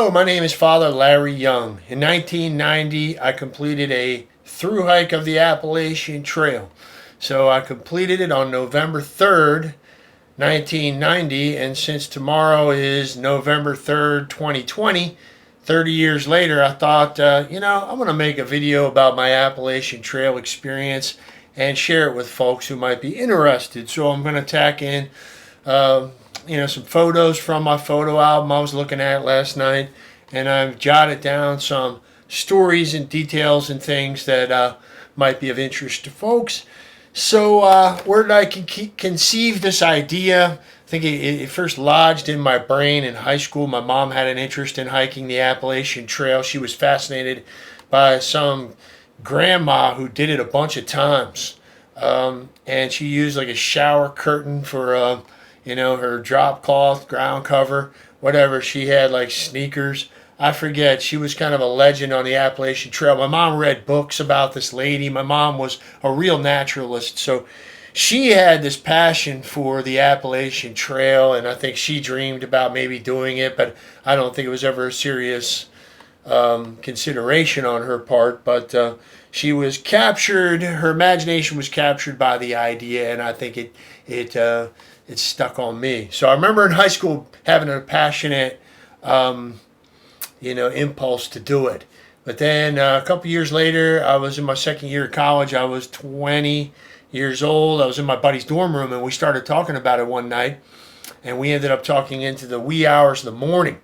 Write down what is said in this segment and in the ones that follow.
Hello, my name is Father Larry Young. In 1990, I completed a thru-hike of the Appalachian Trail. So I completed it on November 3rd, 1990, and since tomorrow is November 3rd, 2020, 30 years later, I thought, I'm going to make a video about my Appalachian Trail experience and share it with folks who might be interested. So I'm going to tack in some photos from my photo album I was looking at last night, and I've jotted down some stories and details and things that might be of interest to folks. So where did I conceive this idea? I think it first lodged in my brain in high school. My mom had an interest in hiking the Appalachian Trail. She was fascinated by some grandma who did it a bunch of times. And she used like a shower curtain for her drop cloth, ground cover, whatever. She had like sneakers. I forget. She was kind of a legend on the Appalachian Trail. My mom read books about this lady. My mom was a real naturalist. So she had this passion for the Appalachian Trail, and I think she dreamed about maybe doing it, but I don't think it was ever a serious consideration on her part. But she was captured. Her imagination was captured by the idea, and I think it stuck on me. So I remember in high school having a passionate, impulse to do it. But then a couple years later, I was in my second year of college. I was 20 years old. I was in my buddy's dorm room, and we started talking about it one night. And we ended up talking into the wee hours of the morning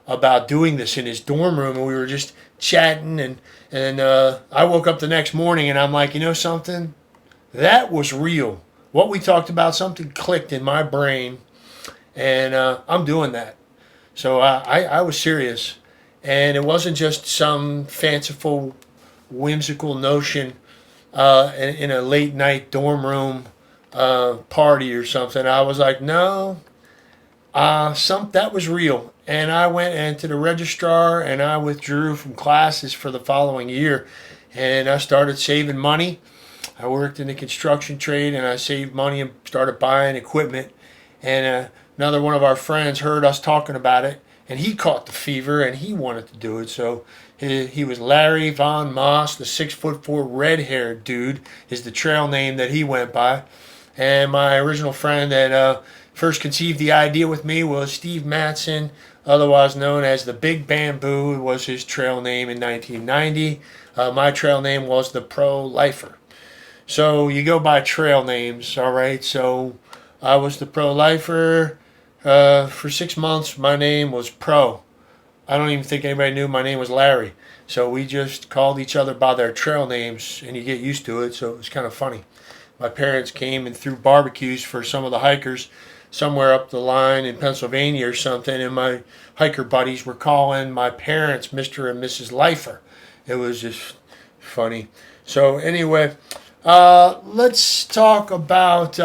about doing this in his dorm room. And we were just chatting. And I woke up the next morning, and I'm like, you know something? That was real. What we talked about, something clicked in my brain, and I'm doing that. So I was serious, and it wasn't just some fanciful, whimsical notion in a late night dorm room party or something. I was like, no, that was real. And I went into the registrar, and I withdrew from classes for the following year, and I started saving money. I worked in the construction trade, and I saved money and started buying equipment. And another one of our friends heard us talking about it, and he caught the fever, and he wanted to do it. So he was Larry Von Moss, the 6'4" red-haired dude, is the trail name that he went by. And my original friend that first conceived the idea with me was Steve Matson, otherwise known as the Big Bamboo, was his trail name in 1990. My trail name was the Pro-Lifer. So you go by trail names, all right? So I was the Pro-Lifer. For 6 months, my name was Pro. I don't even think anybody knew my name was Larry. So we just called each other by their trail names, and you get used to it, so it was kind of funny. My parents came and threw barbecues for some of the hikers somewhere up the line in Pennsylvania or something, and my hiker buddies were calling my parents Mr. and Mrs. Lifer. It was just funny. So anyway, let's talk about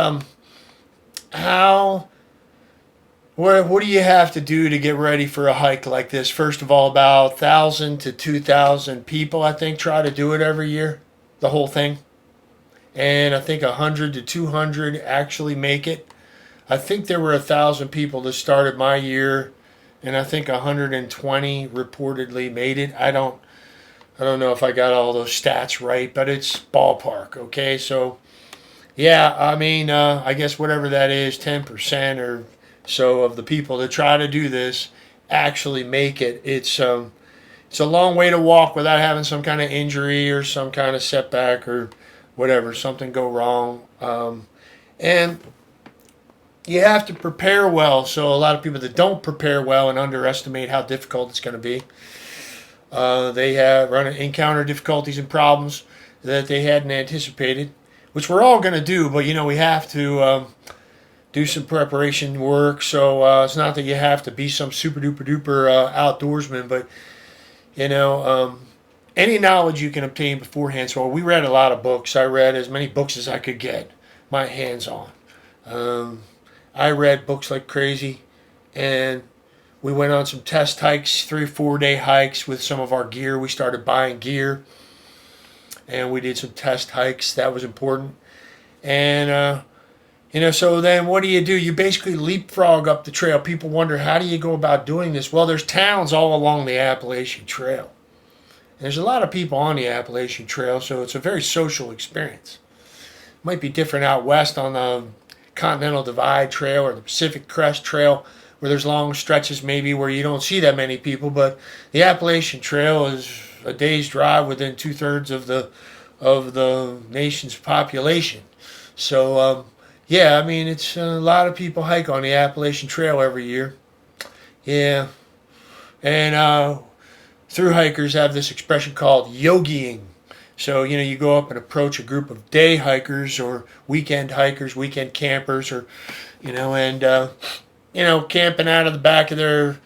what do you have to do to get ready for a hike like this? First of all, about 1,000 to 2,000 people, I think, try to do it every year, the whole thing. And I think 100 to 200 actually make it. I think there were 1,000 people that started my year, and I think 120 reportedly made it. I don't know if I got all those stats right, but it's ballpark, okay? So, yeah, I guess whatever that is, 10% or so of the people that try to do this actually make it. It's a long way to walk without having some kind of injury or some kind of setback or whatever, something go wrong. And you have to prepare well. So a lot of people that don't prepare well and underestimate how difficult it's going to be. They encounter difficulties and problems that they hadn't anticipated, which we're all going to do, but we have to do some preparation work. So it's not that you have to be some super duper duper outdoorsman, but any knowledge you can obtain beforehand. So we read a lot of books. I read as many books as I could get my hands on. I read books like crazy, and we went on some test hikes, 3-4 day hikes with some of our gear. We started buying gear, and we did some test hikes. That was important. And So then what do? You basically leapfrog up the trail. People wonder, how do you go about doing this? Well, there's towns all along the Appalachian Trail. And there's a lot of people on the Appalachian Trail, so it's a very social experience. It might be different out west on the Continental Divide Trail or the Pacific Crest Trail, where there's long stretches maybe where you don't see that many people, but the Appalachian Trail is a day's drive within 2/3 of the nation's population. So yeah, I mean, it's a lot of people hike on the Appalachian Trail every year. Yeah, and thru-hikers have this expression called yogiing. So, you go up and approach a group of day hikers or weekend hikers, weekend campers, or, camping out of the back of their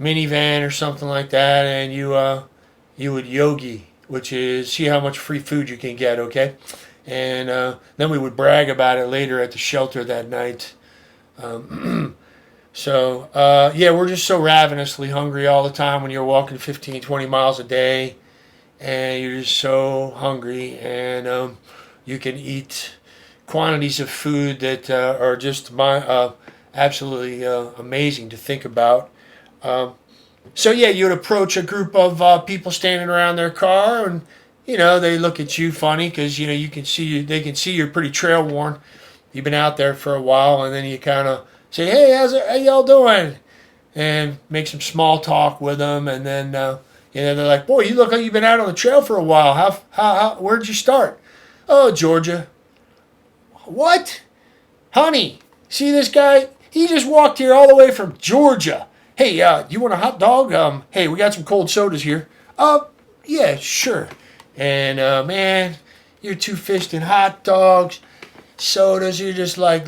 minivan or something like that, and you would yogi, which is see how much free food you can get, okay? And then we would brag about it later at the shelter that night. Yeah, we're just so ravenously hungry all the time when you're walking 15, 20 miles a day, and you're just so hungry, and you can eat quantities of food that are just absolutely amazing to think about. So yeah, you'd approach a group of people standing around their car, and they look at you funny because they can see you're pretty trail worn. You've been out there for a while, and then you kind of say, "Hey, how y'all doing?" and make some small talk with them, and then they're like, "Boy, you look like you've been out on the trail for a while. Where'd you start?" "Oh, Georgia." "What? Honey, see this guy? He just walked here all the way from Georgia. Hey, you want a hot dog? Hey, we got some cold sodas here." Yeah, sure." And man, you're two-fisting hot dogs, sodas. You're just like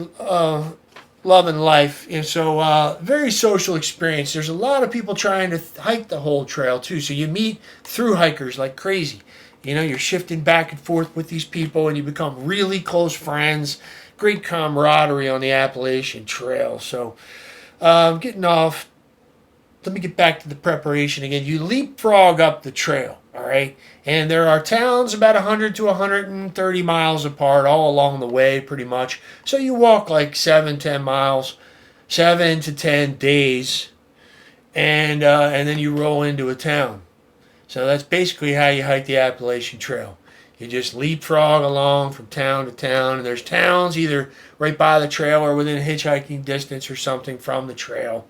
loving life. And so very social experience. There's a lot of people trying to hike the whole trail too. So you meet thru-hikers like crazy. You're shifting back and forth with these people, and you become really close friends. Great camaraderie on the Appalachian Trail. So getting off. Let me get back to the preparation again. You leapfrog up the trail, all right? And there are towns about 100 to 130 miles apart all along the way, pretty much. So you walk like 7 to 10 days, and then you roll into a town. So that's basically how you hike the Appalachian Trail. You just leapfrog along from town to town, and there's towns either right by the trail or within hitchhiking distance or something from the trail.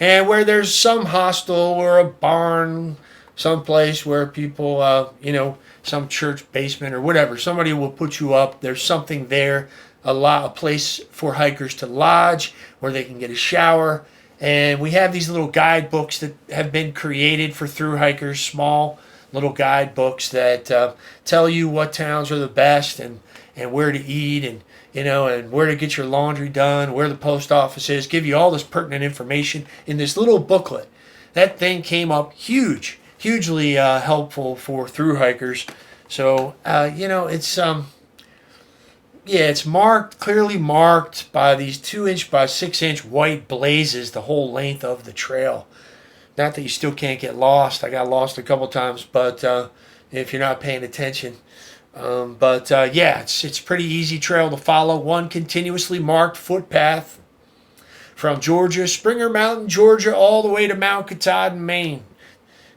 And where there's some hostel or a barn, someplace where people, some church basement or whatever, somebody will put you up. There's something there, a place for hikers to lodge where they can get a shower. And we have these little guidebooks that have been created for thru-hikers, small little guidebooks that tell you what towns are the best and where to eat and where to get your laundry done, where the post office is, give you all this pertinent information in this little booklet. That thing came up hugely helpful for thru-hikers. So, it's clearly marked by these 2-inch by 6-inch white blazes the whole length of the trail. Not that you still can't get lost. I got lost a couple times, but if you're not paying attention. It's a pretty easy trail to follow. One continuously marked footpath from Georgia, Springer Mountain, Georgia, all the way to Mount Katahdin, Maine.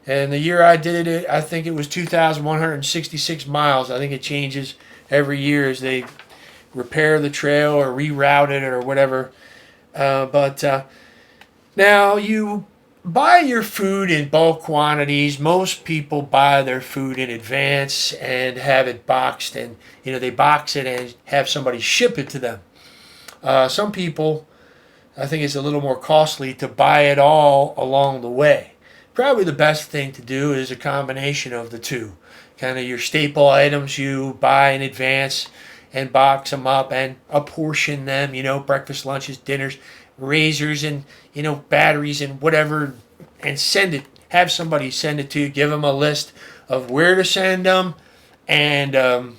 And the year I did it, I think it was 2,166 miles. I think it changes every year as they repair the trail or reroute it or whatever. Now you buy your food in bulk quantities. Most people buy their food in advance and have it boxed, and they box it and have somebody ship it to them. Some people, I think it's a little more costly to buy it all along the way. Probably the best thing to do is a combination of the two. Kind of your staple items you buy in advance and box them up and apportion them, breakfast, lunches, dinners, razors and batteries and whatever, and have somebody send it to you. Give them a list of where to send them and how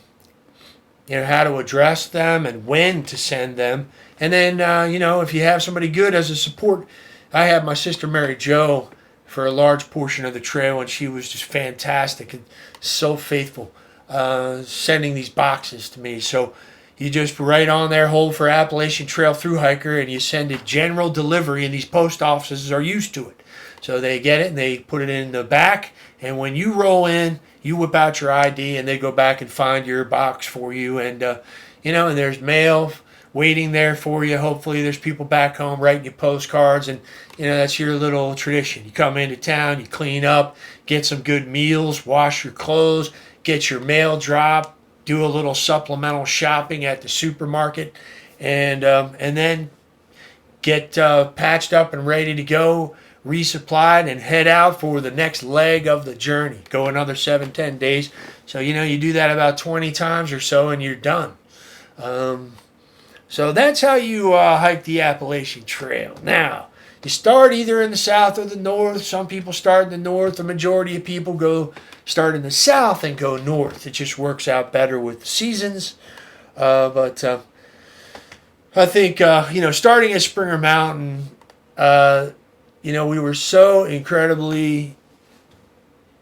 to address them and when to send them. And then if you have somebody good as a support, I have my sister Mary Jo for a large portion of the trail, and she was just fantastic and so faithful sending these boxes to me. So you just write on there, hold for Appalachian Trail Thru-hiker, and you send it general delivery, and these post offices are used to it. So they get it, and they put it in the back, and when you roll in, you whip out your ID, and they go back and find your box for you, and and there's mail waiting there for you. Hopefully there's people back home writing you postcards, and that's your little tradition. You come into town, you clean up, get some good meals, wash your clothes, get your mail dropped, do a little supplemental shopping at the supermarket, and then get patched up and ready to go, resupplied, and head out for the next leg of the journey. Go another 7-10 days. So you do that about 20 times or so, and you're done. So that's how you hike the Appalachian Trail. Now, you start either in the south or the north. Some people start in the north. The majority of people start in the south and go north. It just works out better with the seasons. But I think, starting at Springer Mountain, we were so incredibly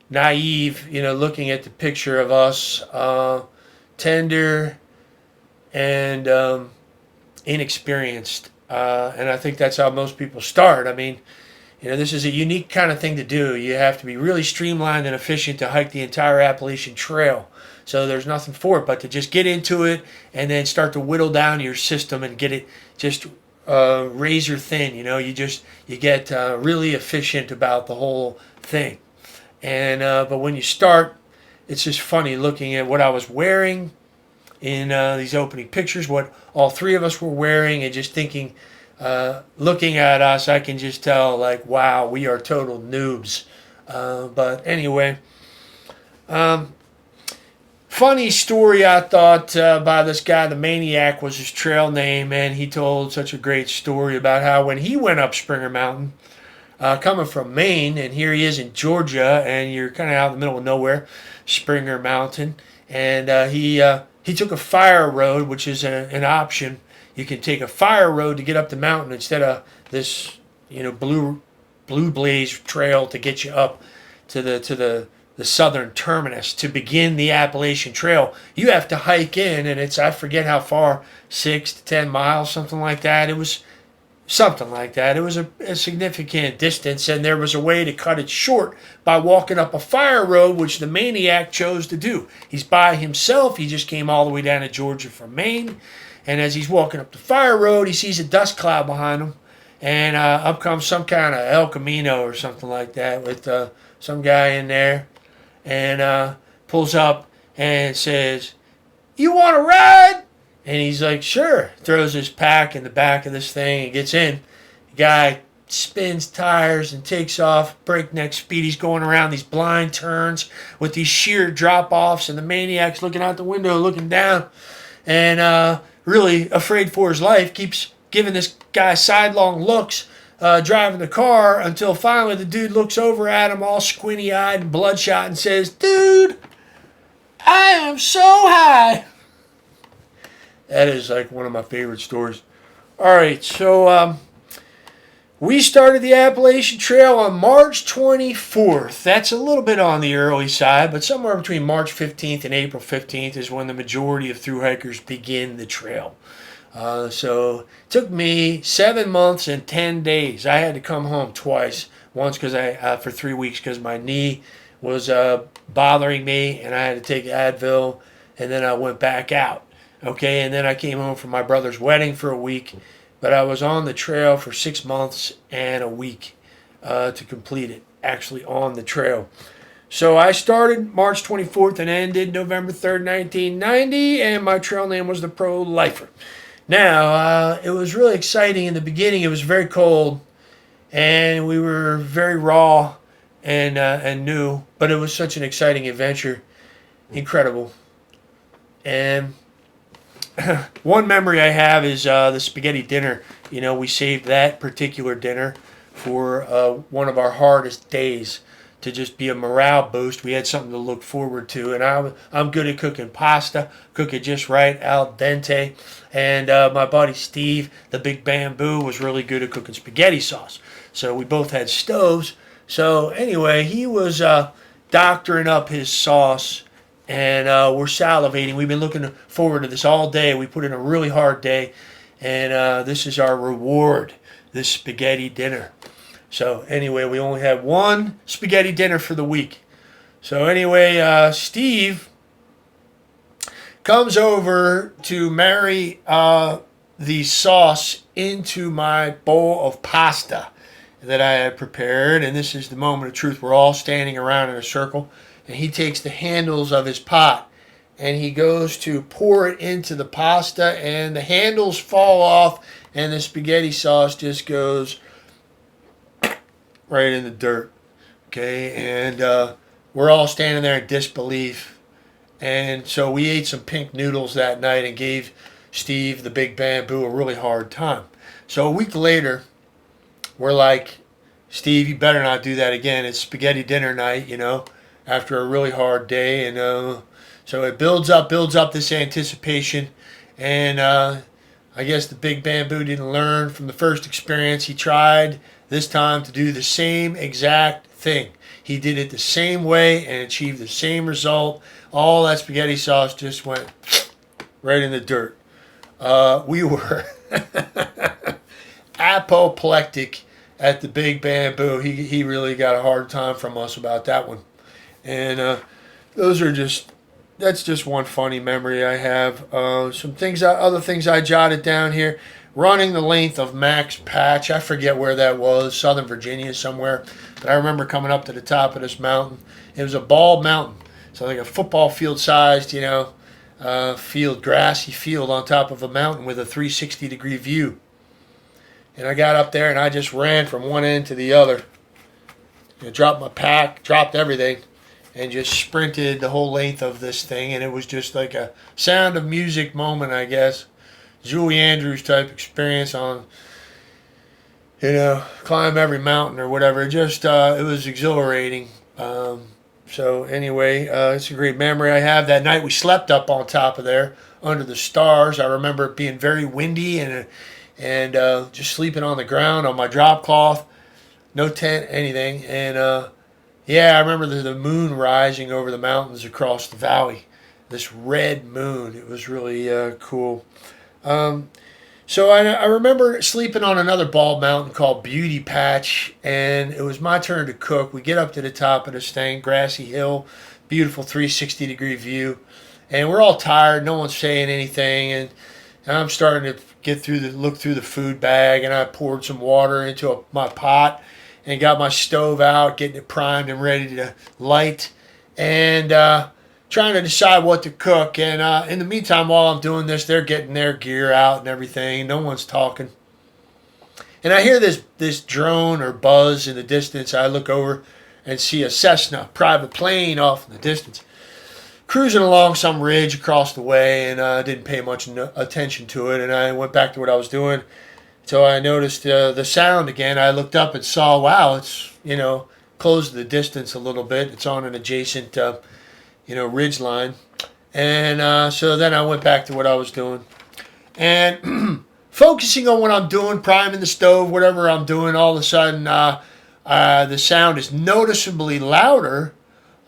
naive, looking at the picture of us, tender and inexperienced. And I think that's how most people start. I mean, this is a unique kind of thing to do. You have to be really streamlined and efficient to hike the entire Appalachian Trail. So there's nothing for it but to just get into it and then start to whittle down your system and get it just razor thin. You get really efficient about the whole thing. And but when you start, it's just funny looking at what I was wearing in these opening pictures, what all three of us were wearing, and just thinking, looking at us, I can just tell, like, wow, we are total noobs. But anyway, funny story, I thought, by this guy, the Maniac was his trail name, and he told such a great story about how when he went up Springer Mountain, coming from Maine, and here he is in Georgia, and you're kind of out in the middle of nowhere, Springer Mountain, and he took a fire road, which is an option. You can take a fire road to get up the mountain instead of this, blue blaze trail to get you up to the southern terminus to begin the Appalachian Trail. You have to hike in, and it's, I forget how far, 6 to 10 miles, something like that. It was something like that. It was a significant distance, and there was a way to cut it short by walking up a fire road, which the Maniac chose to do. He's by himself. He just came all the way down to Georgia from Maine, and as he's walking up the fire road, he sees a dust cloud behind him, and up comes some kind of El Camino or something like that with some guy in there, and pulls up and says, "You want to ride?" And he's like, "Sure." Throws his pack in the back of this thing and gets in. The guy spins tires and takes off breakneck speed. He's going around these blind turns with these sheer drop-offs, and the Maniac's looking out the window, looking down, and really afraid for his life, keeps giving this guy sidelong looks, driving the car, until finally the dude looks over at him all squinty-eyed and bloodshot and says, "Dude, I am so high." That is like one of my favorite stories. All right, so we started the Appalachian Trail on March 24th. That's a little bit on the early side, but somewhere between March 15th and April 15th is when the majority of thru-hikers begin the trail. So it took me 7 months and 10 days. I had to come home twice. Once because for 3 weeks because my knee was bothering me, and I had to take Advil, and then I went back out. Okay, and then I came home from my brother's wedding for a week, but I was on the trail for 6 months and a week to complete it, actually on the trail. So I started March 24th and ended November 3rd, 1990, and my trail name was the Pro-Lifer. Now, it was really exciting in the beginning. It was very cold, and we were very raw and new, but it was such an exciting adventure. Incredible. And one memory I have is the spaghetti dinner. We saved that particular dinner for one of our hardest days to just be a morale boost. We had something to look forward to, and I'm good at cooking pasta, cook it just right, al dente, and my buddy Steve, the big bamboo, was really good at cooking spaghetti sauce. So we both had stoves. So anyway, he was doctoring up his sauce, and we're salivating. We've been looking forward to this all day. We put in a really hard day, and this is our reward, this spaghetti dinner. So anyway, we only had one spaghetti dinner for the week. So anyway, Steve comes over to marry the sauce into my bowl of pasta that I had prepared. And this is the moment of truth. We're all standing around in a circle, and he takes the handles of his pot and he goes to pour it into the pasta, and the handles fall off, and the spaghetti sauce just goes right in the dirt. Okay, and we're all standing there in disbelief. And so we ate some pink noodles that night and gave Steve, the big bamboo, a really hard time. So a week later, we're like, Steve, you better not do that again. It's spaghetti dinner night, after a really hard day. And so it builds up this anticipation. And I guess the big bamboo didn't learn from the first experience. He tried this time to do the same exact thing. He did it the same way and achieved the same result. All that spaghetti sauce just went right in the dirt. We were apoplectic at the big bamboo. He really got a hard time from us about that one. And that's just one funny memory I have. Other things I jotted down here. Running the length of Max Patch. I forget where that was, Southern Virginia somewhere. But I remember coming up to the top of this mountain. It was a bald mountain. So like a football field sized, grassy field on top of a mountain with a 360-degree view. And I got up there and I just ran from one end to the other. I dropped my pack, dropped everything, and just sprinted the whole length of this thing. And it was just like a Sound of Music moment, I guess. Julie Andrews type experience on, climb every mountain or whatever. It was exhilarating. So anyway, it's a great memory I have. That night we slept up on top of there under the stars. I remember it being very windy and just sleeping on the ground on my drop cloth, no tent, anything. And I remember the moon rising over the mountains across the valley. This red moon. It was really cool. So I remember sleeping on another bald mountain called Beauty Patch, and it was my turn to cook. We get up to the top of this thing, grassy hill, beautiful 360-degree view, and we're all tired. No one's saying anything, and I'm starting to look through the food bag, and I poured some water into my pot and got my stove out, getting it primed and ready to light, and trying to decide what to cook. And in the meantime, while I'm doing this, they're getting their gear out and everything. No one's talking. And I hear this drone or buzz in the distance. I look over and see a Cessna private plane off in the distance, cruising along some ridge across the way, and I didn't pay much attention to it. And I went back to what I was doing. So I noticed the sound again. I looked up and saw, wow, it's, closed the distance a little bit. It's on an adjacent ridge line. And so then I went back to what I was doing. And focusing on what I'm doing, priming the stove, whatever I'm doing, all of a sudden the sound is noticeably louder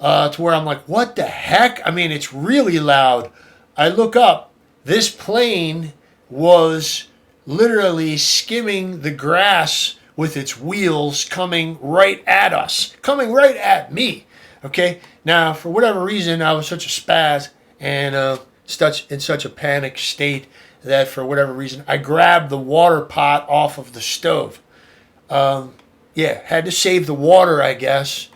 to where I'm like, what the heck? I mean, it's really loud. I look up. This plane was literally skimming the grass with its wheels coming right at us, coming right at me. Okay, now for whatever reason, I was such a spaz and in such a panic state that for whatever reason, I grabbed the water pot off of the stove. Had to save the water, I guess,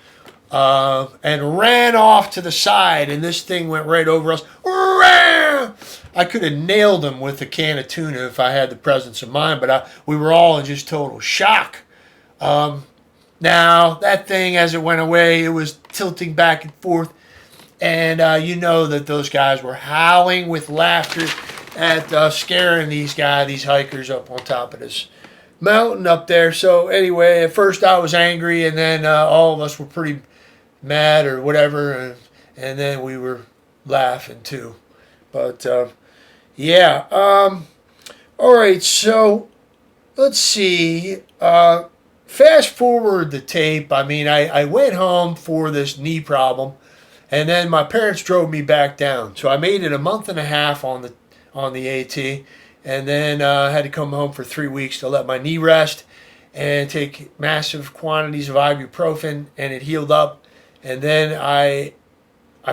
and ran off to the side, and this thing went right over us. I could have nailed him with a can of tuna if I had the presence of mind, but we were all in just total shock. Now, that thing, as it went away, it was tilting back and forth. And you know that those guys were howling with laughter at scaring these hikers up on top of this mountain up there. So anyway, at first I was angry, and then all of us were pretty mad or whatever. And then we were laughing too. But all right, so let's see. Fast forward the tape. I mean, I went home for this knee problem, And then my parents drove me back down. So I made it a month and a half on the AT, and then I had to come home for 3 weeks to let my knee rest and take massive quantities of ibuprofen, and it healed up. And then I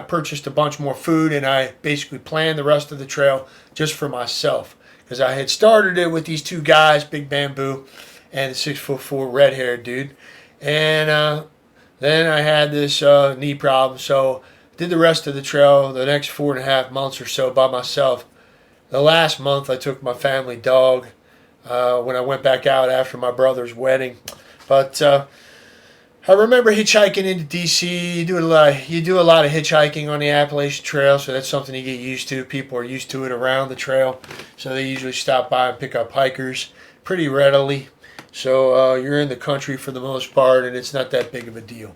purchased a bunch more food, and I basically planned the rest of the trail just for myself, because I had started it with these two guys, Big Bamboo and the 6'4" red-haired dude. And then I had this knee problem, so did the rest of the trail the next 4.5 months or so by myself. The last month I took my family dog when I went back out after my brother's wedding. But I remember hitchhiking into DC. You do a lot of hitchhiking on the Appalachian Trail, so that's something you get used to. People are used to it around the trail, so they usually stop by and pick up hikers pretty readily. So you're in the country for the most part, and it's not that big of a deal.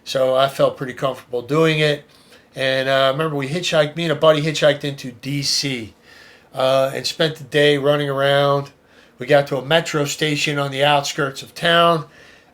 So I felt pretty comfortable doing it. And I remember me and a buddy hitchhiked into DC and spent the day running around. We got to a metro station on the outskirts of town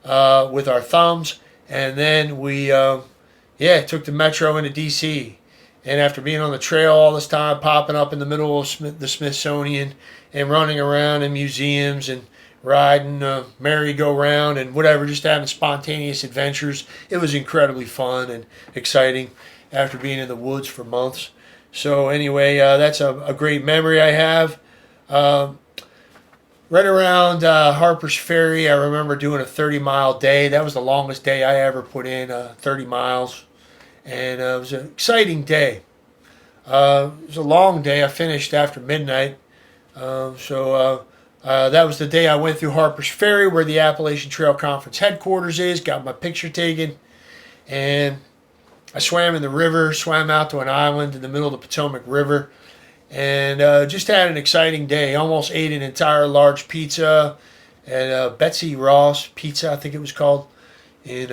with our thumbs, and then we took the metro into DC. And after being on the trail all this time, popping up in the middle of the Smithsonian and running around in museums and riding a merry-go-round and whatever, just having spontaneous adventures, it was incredibly fun and exciting after being in the woods for months. So anyway, that's a great memory I have. Right around Harper's Ferry, I remember doing a 30-mile day. That was the longest day I ever put in, 30 miles. And it was an exciting day. It was a long day. I finished after midnight. That was the day I went through Harper's Ferry, where the Appalachian Trail Conference headquarters is, got my picture taken, and I swam in the river, swam out to an island in the middle of the Potomac River, and just had an exciting day. Almost ate an entire large pizza at Betsy Ross Pizza, I think it was called, in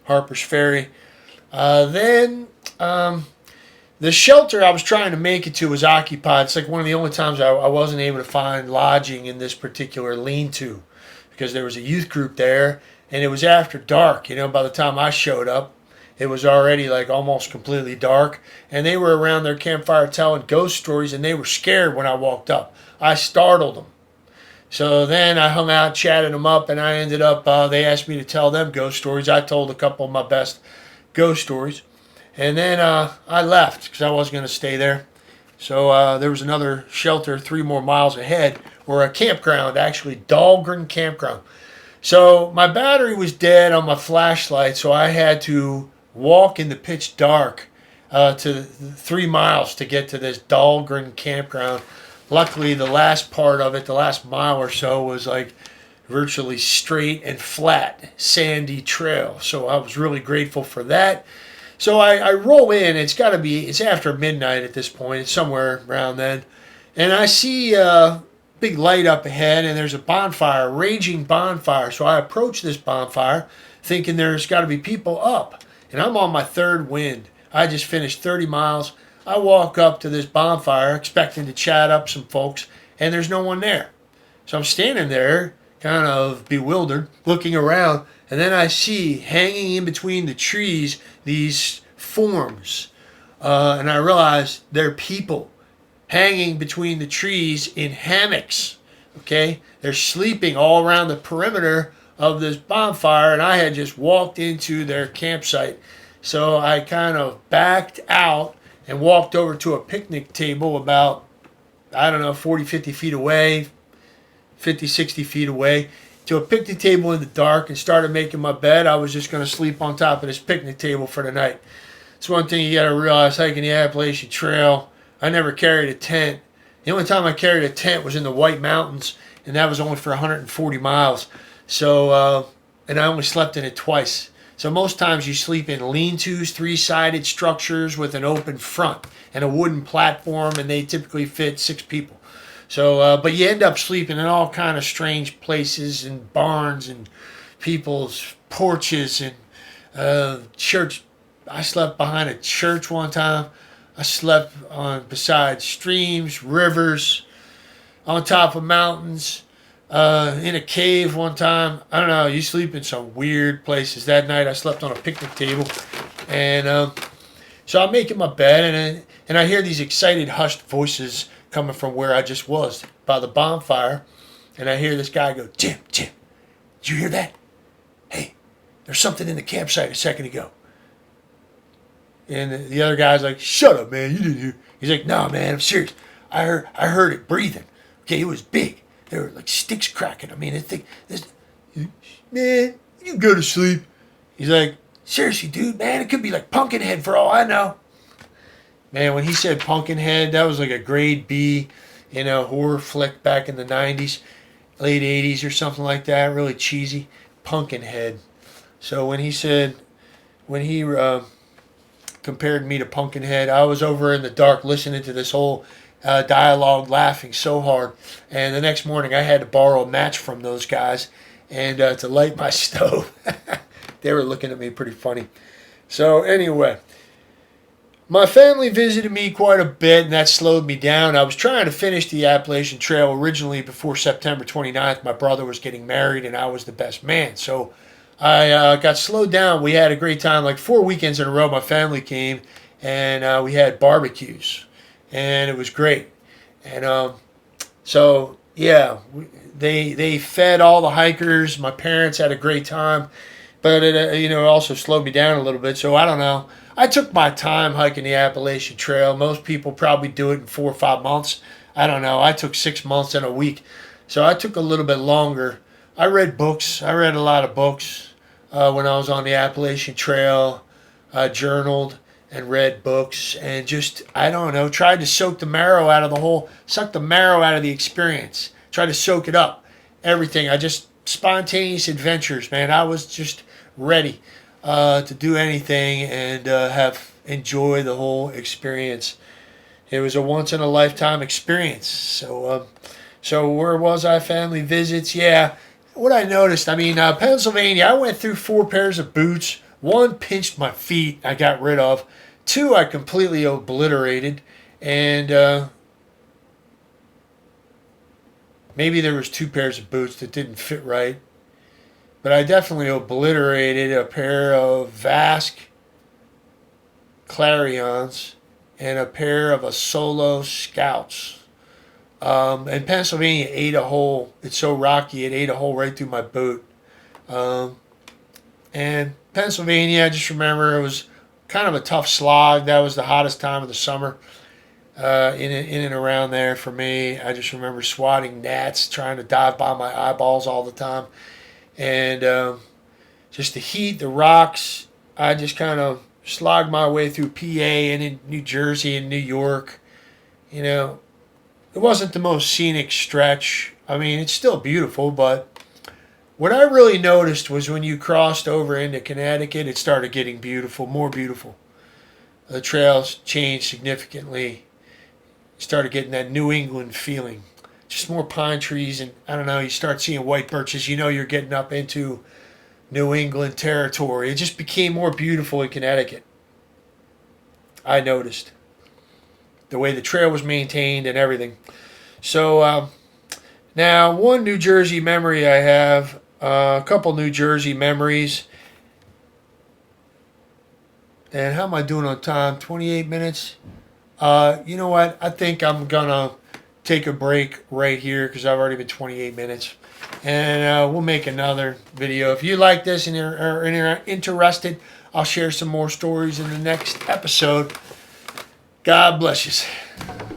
Harper's Ferry. The shelter I was trying to make it to was occupied. It's like one of the only times I wasn't able to find lodging in this particular lean-to, because there was a youth group there, and it was after dark. By the time I showed up, it was already like almost completely dark, and they were around their campfire telling ghost stories, and they were scared when I walked up. I startled them. So then I hung out, chatted them up, and I ended up, they asked me to tell them ghost stories. I told a couple of my best ghost stories. And then I left because I wasn't going to stay there. So there was another shelter 3 more miles ahead, or a campground, actually, Dahlgren Campground. So my battery was dead on my flashlight, so I had to walk in the pitch dark to 3 miles to get to this Dahlgren Campground. Luckily, the last part of it, the last mile or so, was like virtually straight and flat, sandy trail. So I was really grateful for that. So I roll in. It's after midnight at this point. It's somewhere around then. And I see a big light up ahead, and there's a bonfire, raging bonfire. So I approach this bonfire thinking there's got to be people up. And I'm on my 3rd wind. I just finished 30 miles. I walk up to this bonfire expecting to chat up some folks, and there's no one there. So I'm standing there kind of bewildered, looking around, and then I see hanging in between the trees these forms. And I realize they're people hanging between the trees in hammocks. Okay? They're sleeping all around the perimeter of this bonfire, and I had just walked into their campsite. So I kind of backed out and walked over to a picnic table about, 40, 50 feet away, 50, 60 feet away, to a picnic table in the dark, and started making my bed. I was just going to sleep on top of this picnic table for the night. It's one thing you got to realize hiking the Appalachian Trail. I never carried a tent. The only time I carried a tent was in the White Mountains, and that was only for 140 miles. So, and I only slept in it twice. So most times you sleep in lean-tos, 3-sided structures with an open front and a wooden platform, and they typically fit 6 people. So, but you end up sleeping in all kind of strange places, and barns and people's porches and church. I slept behind a church one time. I slept beside streams, rivers, on top of mountains, in a cave one time. I don't know. You sleep in some weird places. That night I slept on a picnic table, and So I'm making my bed, and I hear these excited, hushed voices coming from where I just was by the bonfire. And I hear this guy go, Jim, did you hear that? Hey, there's something in the campsite a second ago. And the other guy's like, shut up, man, you didn't hear. He's like, no, man, I'm serious. I heard it breathing. Okay, it was big. There were like sticks cracking. I mean, man, you go to sleep. He's like, seriously, dude, man, it could be like Pumpkinhead for all I know. Man, when he said Pumpkinhead, that was like a grade B, horror flick back in the 90s, late 80s or something like that. Really cheesy. Pumpkinhead. So when he compared me to Pumpkinhead, I was over in the dark listening to this whole dialogue, laughing so hard. And the next morning I had to borrow a match from those guys and to light my stove. They were looking at me pretty funny. So anyway, my family visited me quite a bit, and that slowed me down. I was trying to finish the Appalachian Trail originally before September 29th. My brother was getting married, and I was the best man. So I got slowed down. We had a great time. Like 4 weekends in a row, my family came, and we had barbecues, and it was great. And so, yeah, they fed all the hikers. My parents had a great time, but it also slowed me down a little bit. So I don't know. I took my time hiking the Appalachian Trail. Most people probably do it in 4 or 5 months. I don't know. I took 6 months and a week. So I took a little bit longer. I read books. I read a lot of books when I was on the Appalachian Trail. I journaled and read books and just, I don't know, tried to suck the marrow out of the experience. Tried to soak it up. Everything. Spontaneous adventures, man. I was just ready to do anything and enjoy the whole experience. It was a once in a lifetime experience. So where was I? Family visits. Yeah. What I noticed, Pennsylvania, I went through 4 pairs of boots. 1 pinched my feet, I got rid of. 2 I completely obliterated. And maybe there was 2 pairs of boots that didn't fit right. But I definitely obliterated a pair of Vask Clarions and a pair of a Solo Scouts. And Pennsylvania ate a hole. It's so rocky, it ate a hole right through my boot. And Pennsylvania, I just remember it was kind of a tough slog. That was the hottest time of the summer in and around there for me. I just remember swatting gnats, trying to dive by my eyeballs all the time. And just the heat, the rocks, I just kind of slogged my way through PA and in New Jersey and New York. It wasn't the most scenic stretch. It's still beautiful, but what I really noticed was when you crossed over into Connecticut, it started getting beautiful, more beautiful. The trails changed significantly. Started getting that New England feeling. Just more pine trees, and I don't know, you start seeing white birches, you're getting up into New England territory. It just became more beautiful in Connecticut. I noticed the way the trail was maintained and everything. So now, one New Jersey memory I have, a couple New Jersey memories. And how am I doing on time? 28 minutes? You know what? I think I'm going to take a break right here because I've already been 28 minutes. And we'll make another video. If you like this and are interested, I'll share some more stories in the next episode. God bless you.